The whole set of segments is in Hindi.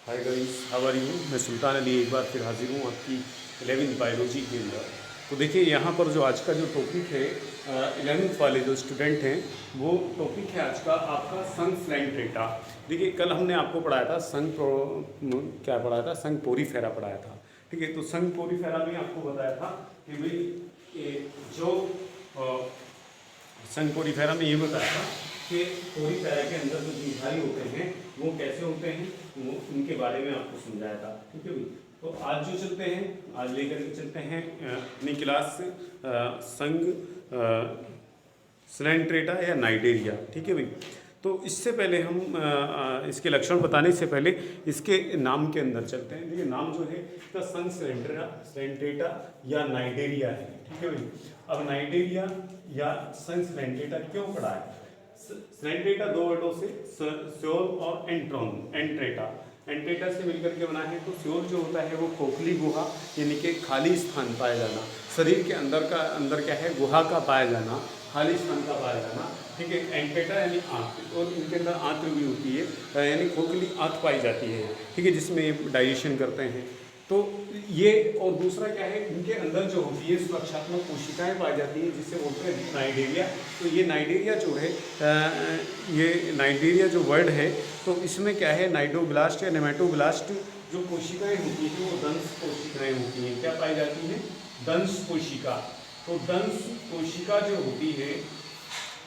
Hi guys, how are you. मैं सुल्तान अली एक बार फिर हाजिर हूँ आपकी 11वीं बायोलॉजी के अंदर। तो देखिए यहाँ पर जो आज का जो टॉपिक है 11वीं वाले जो स्टूडेंट हैं वो टॉपिक है आज का आपका संघ फ्लैंट्रेटा। देखिए कल हमने आपको पढ़ाया था क्या पढ़ाया था, संघ पोरीफेरा पढ़ाया था। ठीक है, तो संघ पोरीफेरा में आपको बताया था कि भाई जो संघ पोरीफेरा में ये बताया था कि पोरीफेरा के अंदर जो जीवधारी होते हैं वो कैसे होते हैं, वो उनके बारे में आपको समझाया था। ठीक है भाई, तो आज जो चलते हैं, आज लेकर के चलते हैं अपनी क्लास संघ स्लैंट्रेटा या नाइडेरिया। ठीक है भाई, तो इससे पहले हम इसके लक्षण बताने से पहले इसके नाम के अंदर चलते हैं। देखिए नाम जो है इसका संघ स्लैंट्रेटा या नाइडेरिया है। ठीक है भाई, अब नाइडेरिया या संघ स्लैंट्रेटा क्यों पढ़ा है? स्लैंट्रेटा दो वर्डों से स्योल और एंट्रेटा से मिलकर के बना है। तो स्योल जो होता है वो खोखली गुहा यानी कि खाली स्थान पाया जाना, शरीर के अंदर क्या है, गुहा का पाया जाना, खाली स्थान का पाया जाना। ठीक है, एंट्रेटा यानी आंत, और इनके अंदर आंत भी होती है यानी खोखली आंत पाई जाती है। ठीक है, जिसमें ये डाइजेशन करते हैं। तो ये, और दूसरा क्या है, इनके अंदर जो होती है सुरक्षात्मक कोशिकाएं पाई जाती हैं जिसे बोलते हैं नाइडेरिया। तो ये नाइडेरिया जो है ये नाइडेरिया जो वर्ड है तो इसमें क्या है, नाइडोब्लास्ट या नेमेटोब्लास्ट जो कोशिकाएं होती हैं वो दंश कोशिकाएं होती हैं। क्या पाई जाती हैं? दंश कोशिका। तो दंश कोशिका जो होती है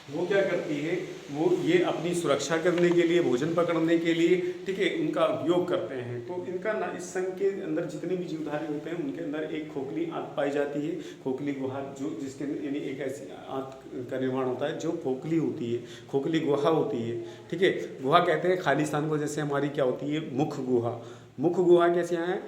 वो क्या करती है, वो ये अपनी सुरक्षा करने के लिए, भोजन पकड़ने के लिए, ठीक है, उनका उपयोग करते हैं। तो इनका ना इस संघ के अंदर जितने भी जीवधारी होते हैं उनके अंदर एक खोखली आंत पाई जाती है, खोखली गुहा, जो जिसके यानी एक ऐसी आंत का निर्माण होता है जो खोखली होती है, खोखली गुहा होती है। ठीक है, गुहा कहते हैं खाली स्थान को। जैसे हमारी क्या होती है, मुख गुहा। मुख गुहा कैसे है?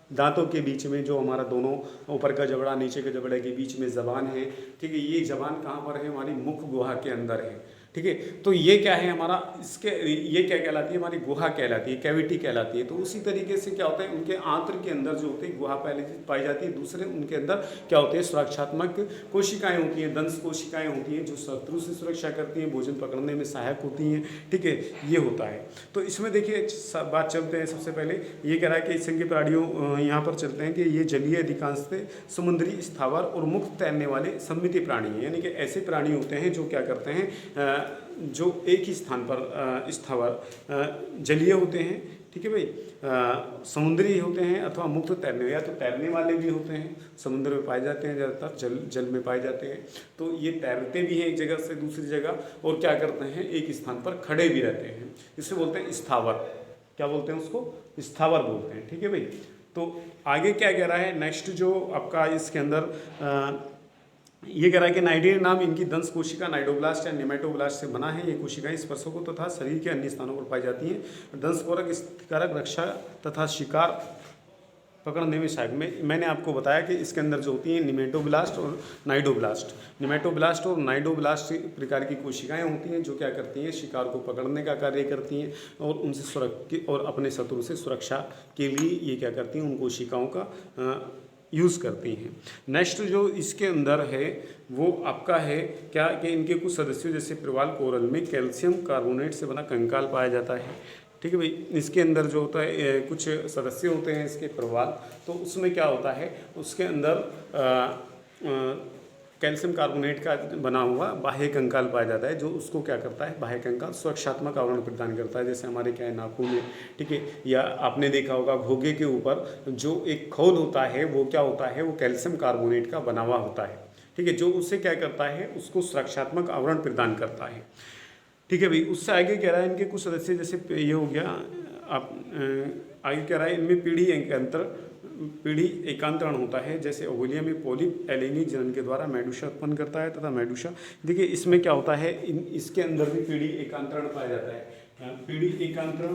दांतों के बीच में जो हमारा दोनों ऊपर का जबड़ा नीचे के जबड़े के बीच में जबान है। ठीक है, ये जबान कहाँ पर है? हमारी मुख गुहा के अंदर है। ठीक है, तो ये क्या है हमारा, इसके ये क्या कहलाती है? हमारी गुहा कहलाती है, कैविटी कहलाती है। तो उसी तरीके से क्या होता है, उनके आंत्र के अंदर जो होते हैं गुहा पहले पाई जाती है। दूसरे उनके अंदर क्या होते हैं, सुरक्षात्मक कोशिकाएं होती हैं, दंश कोशिकाएं होती हैं जो शत्रु से सुरक्षा करती हैं, भोजन पकड़ने में सहायक होती हैं। ठीक है, ये होता है। तो इसमें देखिए बात चलते हैं। सबसे पहले ये कह रहा है कि संघीय प्राणियों यहाँ पर चलते हैं कि ये जलीय, अधिकांशतः समुद्री, स्थावर और मुक्त तैरने वाले सममितीय प्राणी हैं। यानी कि ऐसे प्राणी होते हैं जो क्या करते हैं, जो एक ही स्थान पर स्थावर जलीय होते हैं। ठीक है भाई, समुद्री होते हैं अथवा मुक्त तैरने, या तो तैरने वाले भी होते हैं, समुद्र में पाए जाते हैं, ज़्यादातर जल में पाए जाते हैं। तो ये तैरते भी हैं एक जगह से दूसरी जगह, और क्या करते हैं, एक स्थान पर खड़े भी रहते हैं। इसे बोलते हैं स्थावर। क्या बोलते हैं उसको? स्थावर बोलते हैं। ठीक है भाई, तो आगे क्या कह रहा है, नेक्स्ट जो आपका इसके अंदर ये कह रहा है कि नाइडेरिया नाम इनकी दंश कोशिका नाइडोब्लास्ट या नेमेटोब्लास्ट से बना है। ये कोशिकाएं स्पर्शकों तथा शरीर के अन्य स्थानों पर पाई जाती हैं। दंशपोरक, स्थितिकारक, रक्षा तथा शिकार पकड़ने में सहायक। मैंने आपको बताया कि इसके अंदर जो होती हैं निमेटोब्लास्ट और नाइडोब्लास्ट। निमेटोब्लास्ट और नाइडोब्लास्ट प्रकार की कोशिकाएं होती हैं जो क्या करती हैं, शिकार को पकड़ने का कार्य करती हैं और उनसे और अपने शत्रु से सुरक्षा के लिए ये क्या करती हैं, उन कोशिकाओं का यूज़ करती हैं। नेक्स्ट जो इसके अंदर है वो आपका है क्या कि इनके कुछ सदस्यों जैसे प्रवाल कोरल में कैल्शियम कार्बोनेट से बना कंकाल पाया जाता है। ठीक है भाई, इसके अंदर जो होता है कुछ सदस्य होते हैं इसके प्रवाल, तो उसमें क्या होता है, उसके अंदर कैल्शियम कार्बोनेट का बना हुआ बाह्य कंकाल पाया जाता है, जो उसको क्या करता है, बाह्य कंकाल सुरक्षात्मक आवरण प्रदान करता है। जैसे हमारे क्या है, नाखून है, ठीक है, या आपने देखा होगा घोगे के ऊपर जो एक खोल होता है वो क्या होता है, वो कैल्शियम कार्बोनेट का बना हुआ होता है। ठीक है, जो उससे क्या करता है, उसको सुरक्षात्मक आवरण प्रदान करता है। ठीक है भाई, उससे आगे कह रहा है इनके कुछ सदस्य जैसे ये हो गया, आप आगे कह रहा है इनमें पीढ़ी एकांतरण होता है। जैसे ओवोलिया में पॉलिप एलिनी जनन के द्वारा मेडुसा उत्पन्न करता है तथा मेडुसा, देखिए इसमें क्या होता है, इसके अंदर भी पीढ़ी एकांतरण पाया जाता है। पीढ़ी एकांतरण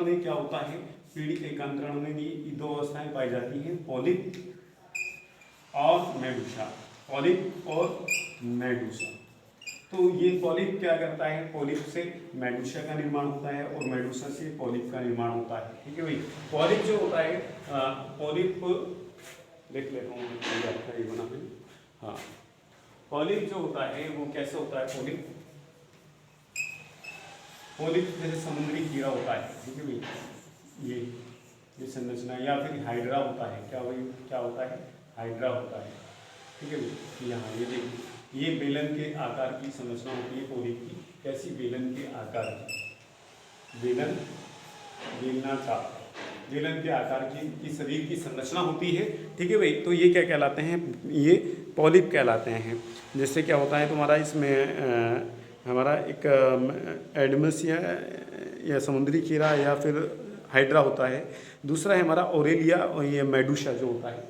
में क्या होता है, पीढ़ी एकांतरण में भी दो अवस्थाएं पाई जाती हैं, पॉलिप और मेडुसा। पॉलिप और मेडुसा, तो ये पॉलिप क्या करता है, पॉलिप से मेडुसा का निर्माण होता है और मेडुसा से पॉलिप का निर्माण होता है। ठीक है भाई, पॉलिप जो होता है, पॉलिप देख लेता हूँ आपका ये बना है। हाँ, पॉलिप जो होता है वो कैसे होता है, पॉलिप पोलिप जैसे समुद्री कीड़ा होता है, ठीक है भाई, ये संरचना, या फिर हाइड्रा होता है, क्या भाई क्या होता है, हाइड्रा होता है, ठीक है भाई। यहाँ ये देखिए, ये बेलन के आकार की संरचना होती है पोलिप की। कैसी? बेलन के आकार की, बेलन, बेलनाकार, बेलन के आकार की शरीर की संरचना होती है, ठीक है भाई। तो ये क्या कहलाते हैं? ये पॉलिप कहलाते हैं। जैसे क्या होता है तुम्हारा इसमें हमारा एक एडमस या समुद्री कीड़ा या फिर हाइड्रा होता है। दूसरा है हमारा ओरेलिया, और ये मेडूसा जो होता है,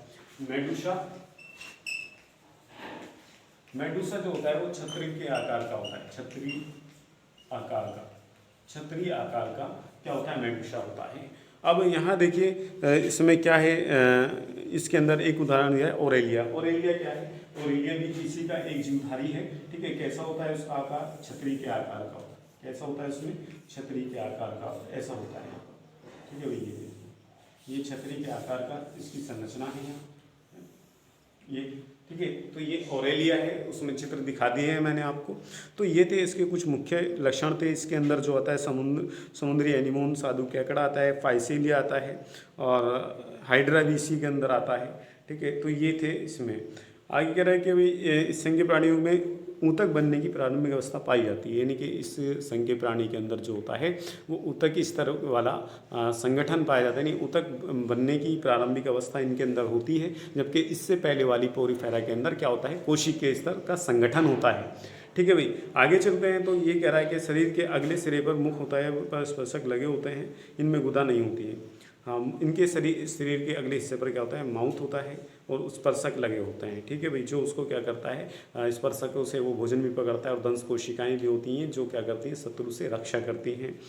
मेडूसा जो होता है वो छतरी के आकार का होता है, छतरी आकार का क्या होता है? मेडूसा होता है। अब यहाँ देखिए इसमें क्या है, इसके अंदर एक उदाहरण दिया है ओरेलिया। ओरेलिया क्या है? ओरेलिया भी किसी का एक जीवधारी है, ठीक है। कैसा होता है उसका आकार? छतरी के आकार का होता है। कैसा होता है उसमें? छतरी के आकार का, ऐसा होता है, ठीक है भैया। ये छतरी के आकार का इसकी संरचना है यहाँ, ये, ठीक है। तो ये ओरेलिया है, उसमें चित्र दिखा दिए हैं मैंने आपको। तो ये थे इसके कुछ मुख्य लक्षण थे। इसके अंदर जो आता है समुद्री एनीमोन, साधु केकड़ा आता है, फाइसीलिया आता है, और हाइड्रा भी इसी के अंदर आता है, ठीक है। तो ये थे इसमें। आगे कह रहा है कि भाई संघीय प्राणियों में ऊतक बनने की प्रारंभिक अवस्था पाई जाती है, यानी कि इस संघीय प्राणी के अंदर जो होता है वो ऊतक स्तर वाला संगठन पाया जाता है, यानी ऊतक बनने की प्रारंभिक अवस्था इनके अंदर होती है। जबकि इससे पहले वाली पोरीफेरा के अंदर क्या होता है? कोशिकीय स्तर का संगठन होता है, ठीक है भाई। आगे चलते हैं तो ये कह रहा है कि शरीर के अगले सिरे पर मुख होता है, पर स्पर्शक लगे होते हैं, इनमें गुदा नहीं होती है। हाँ, इनके शरीर के अगले हिस्से पर क्या होता है? माउथ होता है, और स्पर्शक लगे होते हैं, ठीक है भाई। जो उसको क्या करता है? स्पर्शकों से वो भोजन भी पकड़ता है, और दंश कोशिकाएं भी होती हैं जो क्या करती हैं? शत्रु से रक्षा करती हैं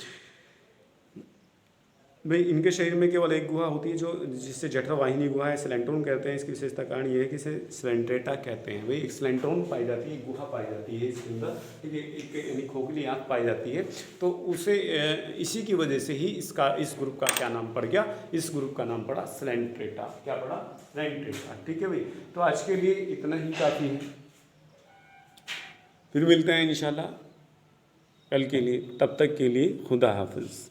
भाई। इनके शरीर में केवल एक गुहा होती है, जो जिससे जठरवाहिनी गुहा है, स्लेंट्रोन कहते हैं। इसकी विशेषता कारण ये है कि इसे स्लेंट्रेटा कहते हैं भाई। एक स्लेंट्रोन पाई जाती है, गुहा पाई जाती है इसके अंदर, ठीक है। एक यानी खोखली आँख पाई जाती है। तो उसे इसी की वजह से ही इस ग्रुप का क्या नाम पड़ गया? इस ग्रुप का नाम पड़ा स्लेंट्रेटा। क्या पड़ा? स्लेंट्रेटा, ठीक है भाई। तो आज के लिए इतना ही काफ़ी है, फिर मिलते हैं इंशाल्लाह कल के लिए। तब तक के लिए खुदा हाफिज़।